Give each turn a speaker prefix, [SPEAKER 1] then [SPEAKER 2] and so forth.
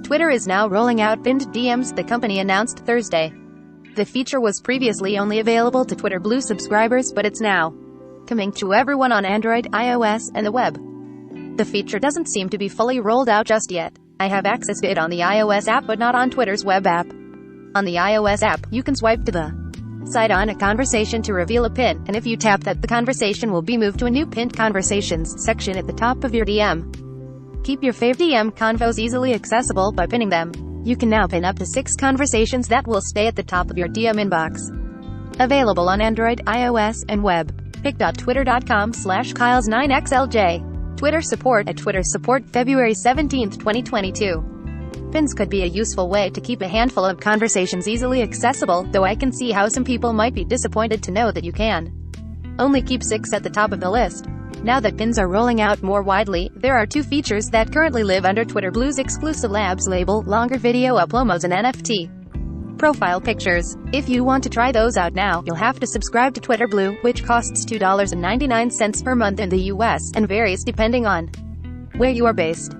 [SPEAKER 1] Twitter is now rolling out pinned DMs, the company announced Thursday. The feature was previously only available to Twitter Blue subscribers, but it's now coming to everyone on Android, iOS, and the web. The feature doesn't seem to be fully rolled out just yet. I have access to it on the iOS app but not on Twitter's web app. On the iOS app, you can swipe to the side on a conversation to reveal a pin, and if you tap that, the conversation will be moved to a new pinned conversations section at the top of your DM. Keep your fave DM convos easily accessible by pinning them. You can now pin up to 6 conversations that will stay at the top of your DM inbox. Available on Android, iOS, and web. pic.twitter.com/Kyles9XLJ. Twitter support. At Twitter support, February 17, 2022. Pins could be a useful way to keep a handful of conversations easily accessible, though I can see how some people might be disappointed to know that you can only keep 6 at the top of the list. Now that pins are rolling out more widely, there are 2 features that currently live under Twitter Blue's exclusive labs label: longer video uploads and NFT profile pictures. If you want to try those out now, you'll have to subscribe to Twitter Blue, which costs $2.99 per month in the US, and varies depending on where you are based.